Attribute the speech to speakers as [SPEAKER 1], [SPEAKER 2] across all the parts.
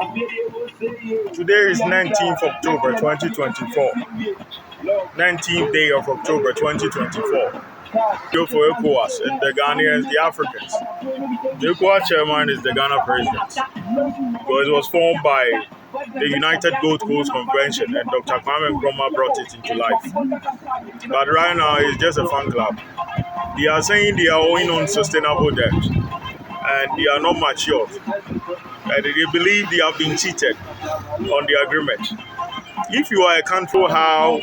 [SPEAKER 1] Today is 19th October 2024. 19th day of October 2024. Go for ECOWAS and the Ghanaians, the Africans. The ECOWAS chairman is the Ghana president. Because it was formed by the United Gold Coast Convention and Dr. Kwame Nkrumah brought it into life. But right now it's just a fan club. They are saying they are owing unsustainable debt and they are not matured. And they believe they have been cheated on the agreement. If you are a country, how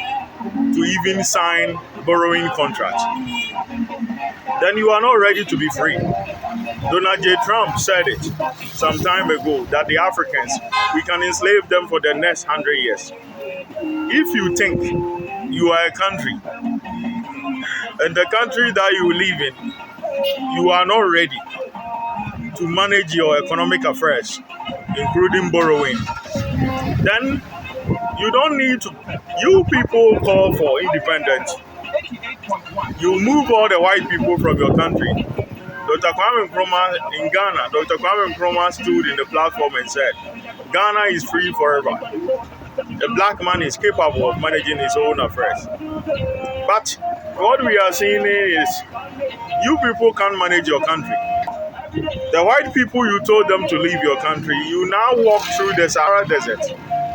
[SPEAKER 1] to even sign borrowing contracts, then you are not ready to be free. Donald J. Trump said it some time ago that the Africans, we can enslave them for the next 100 years. If you think you are a country and the country that you live in, you are not ready to manage your economic affairs, including borrowing, then you don't need to. You people call for independence. You move all the white people from your country. Dr. Kwame Nkrumah in Ghana, Dr. Kwame Nkrumah stood in the platform and said, Ghana is free forever. A black man is capable of managing his own affairs. But what we are seeing is, you people can't manage your country. The white people, you told them to leave your country. You now walk through the Sahara Desert.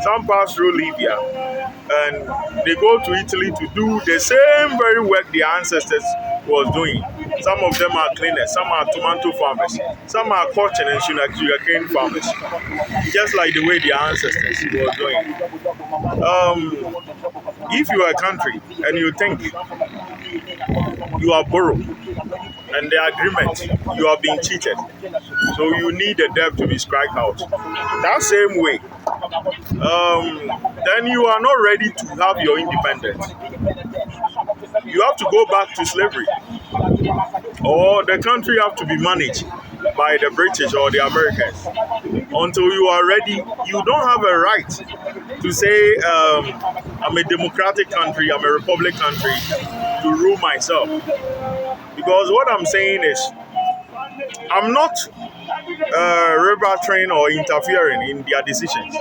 [SPEAKER 1] Some pass through Libya. And they go to Italy to do the same very work their ancestors was doing. Some of them are cleaners, some are tomato farmers, some are cotton and sugarcane farmers, just like the way their ancestors were doing. If you are a country and you think you are borrowed and the agreement, you are being cheated, so you need the debt to be struck out. That same way, then you are not ready to have your independence. You have to go back to slavery, or the country have to be managed by the British or the Americans. Until you are ready, you don't have a right to say, I'm a democratic country, I'm a republic country, to rule myself. Because what I'm saying is, I'm not river train or interfering in their decisions.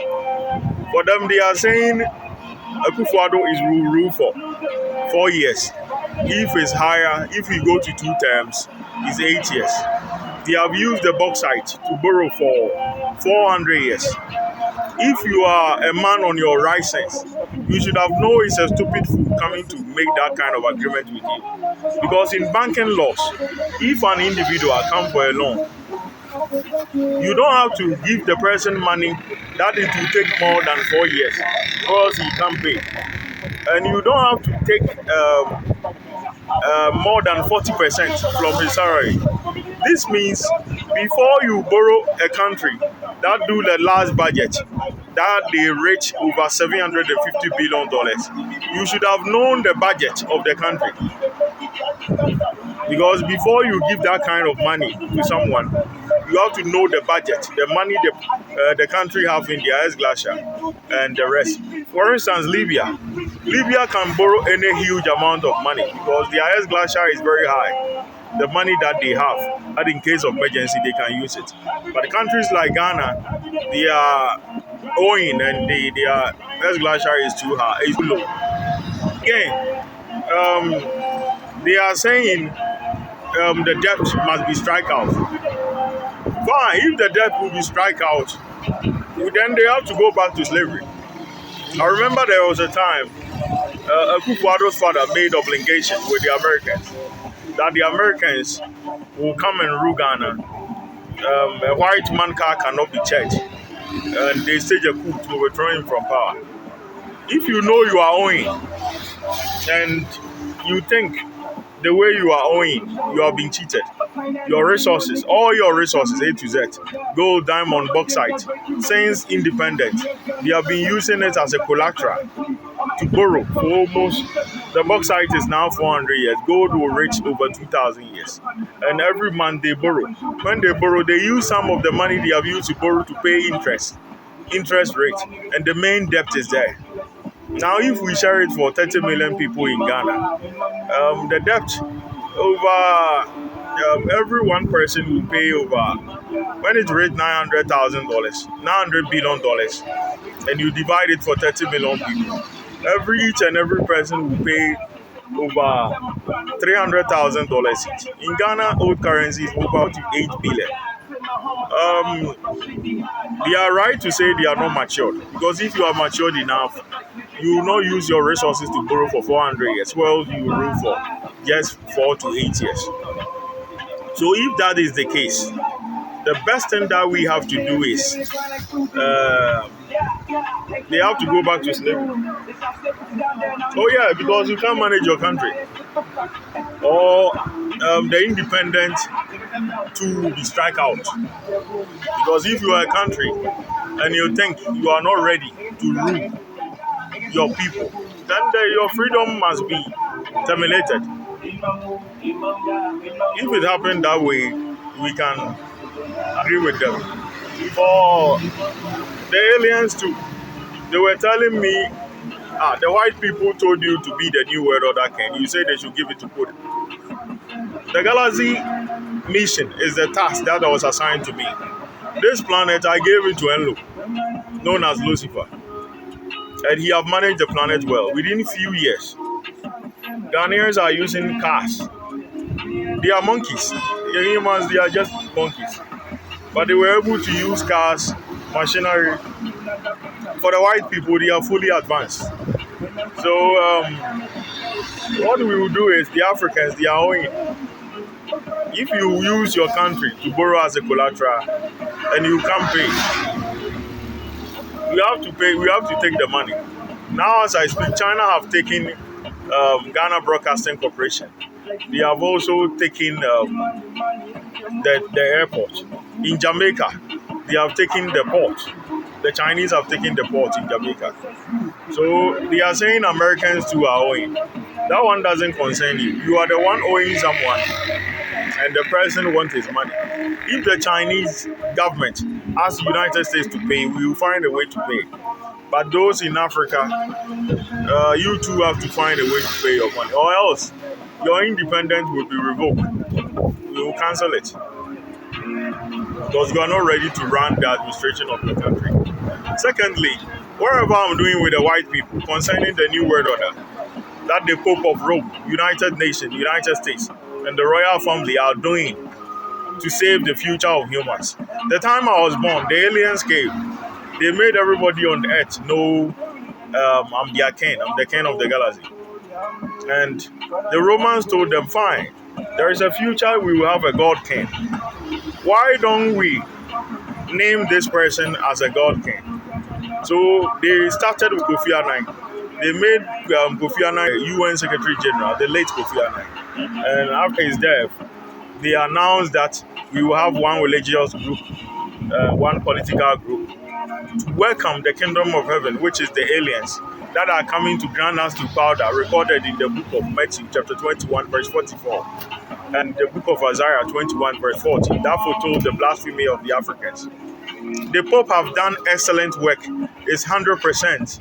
[SPEAKER 1] For them, they are saying Akufo-Addo is rule for 4 years. If it's higher, if we go to 2 terms, it's 8 years. They have used the bauxite to borrow for 400 years. If you are a man on your right sense, you should have known it's a stupid fool coming to make that kind of agreement with you. Because in banking laws, if an individual comes for a loan, you don't have to give the person money that it will take more than 4 years because he can't pay. And you don't have to take more than 40% from his salary. This means before you borrow a country that do the last budget, that they reach over $750 billion, you should have known the budget of the country. Because before you give that kind of money to someone, you have to know the budget, the money the country have in their ex-glacier and the rest. For instance, Libya can borrow any huge amount of money because their ex-glacier is very high. The money that they have, that in case of emergency, they can use it. But countries like Ghana, they are owing and their ex-glacier is too high, is too low. Again, they are saying the debt must be struck out. Fine, if the debt will be struck out, then they have to go back to slavery. I remember there was a time Akufo-Addo's father made obligation with the Americans that the Americans will come and rule Ghana. A white man car cannot be checked, and they stage a coup to overthrow him from power. If you know you are owing, and you think the way you are owing, you are being cheated. Your resources, all your resources, A to Z, gold, diamond, bauxite, since independence, they have been using it as a collateral to borrow for almost, the bauxite is now 400 years. Gold will reach over 2,000 years. And every month they borrow. When they borrow, they use some of the money they have used to borrow to pay interest rate. And the main debt is there. Now, if we share it for 30 million people in Ghana, the debt over every one person will pay over when it reached $900 billion, and you divide it for 30 million people, each and every person will pay over $300,000 each. In Ghana, old currency is over to 8 billion. They are right to say they are not matured, because if you are matured enough, you will not use your resources to borrow for 400 years. Well, you will room for just 4 to 8 years. So if that is the case, the best thing that we have to do is they have to go back to slavery. Oh yeah, because you can't manage your country, or the independent to be strike out. Because if you are a country and you think you are not ready to rule your people, then your freedom must be terminated. If it happened that way, we can agree with them. For the aliens too, they were telling me, the white people told you to be the new world order king. You say they should give it to Putin. The Galaxy mission is the task that was assigned to me. This planet, I gave it to Enlo, known as Lucifer. And he have managed the planet well. Within few years, Ghanaians are using cars. They are monkeys. The humans, they are just monkeys. But they were able to use cars, machinery. For the white people, they are fully advanced. So what we will do is, the Africans, they are owing. If you use your country to borrow as a collateral and you can't pay, we have to pay. We have to take the money. Now, as I speak, China have taken Ghana Broadcasting Corporation. They have also taken the airport. In Jamaica, they have taken the port. The Chinese have taken the port in Jamaica. So they are saying Americans too are owing. That one doesn't concern you. You are the one owing someone, and the person wants his money. If the Chinese government asks the United States to pay, we will find a way to pay. But those in Africa, you too have to find a way to pay your money, or else your independence will be revoked. We will cancel it, because you are not ready to run the administration of the country. Secondly, whatever I'm doing with the white people concerning the New World Order, that the Pope of Rome, United Nations, United States, and the royal family are doing to save the future of humans. The time I was born, the aliens came. They made everybody on the earth know I'm their king. I'm the king of the galaxy. And the Romans told them, fine, there is a future, we will have a god king. Why don't we name this person as a god king? So they started with Kofi Annan. They made Kofi Annan UN Secretary General, the late Kofi Annan. And after his death, they announced that we will have one religious group, one political group, to welcome the kingdom of heaven, which is the aliens that are coming to grant us to powder, recorded in the book of Matthew, chapter 21, verse 44, and the book of Isaiah 21, verse 40. That foretold the blasphemy of the Africans. The Pope have done excellent work. It's 100%.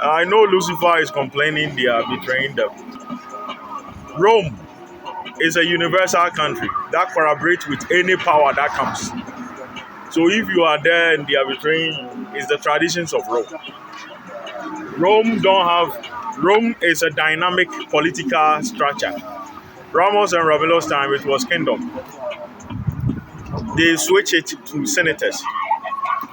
[SPEAKER 1] I know Lucifer is complaining they are betraying them. Rome is a universal country that collaborates with any power that comes. So if you are there and they are betraying you, it's the traditions of Rome. Rome is a dynamic political structure. Ramos and Ravelo's time, it was kingdom. They switch it to senators.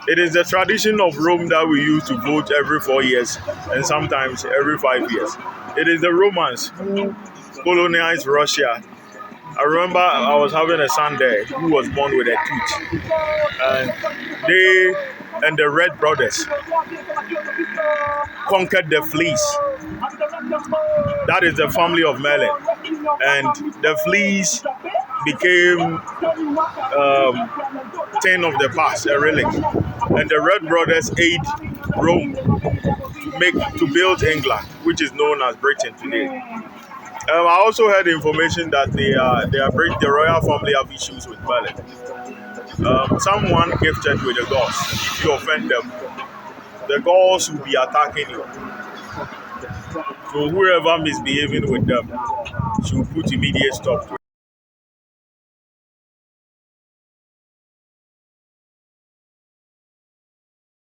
[SPEAKER 1] It is the tradition of Rome that we use to vote every 4 years and sometimes every 5 years. It is the Romans who colonized Russia. I remember I was having a son there who was born with a tooth. And they and the Red Brothers conquered the fleas. That is the family of Merlin. And the fleas became thing of the past, a relic. And the Red Brothers aid Rome to build England, which is known as Britain today. I also heard information that the royal family have issues with Merlin. Someone gifted with the gods. If you offend them, the gods will be attacking you. So whoever misbehaving with them should put immediate stop to it.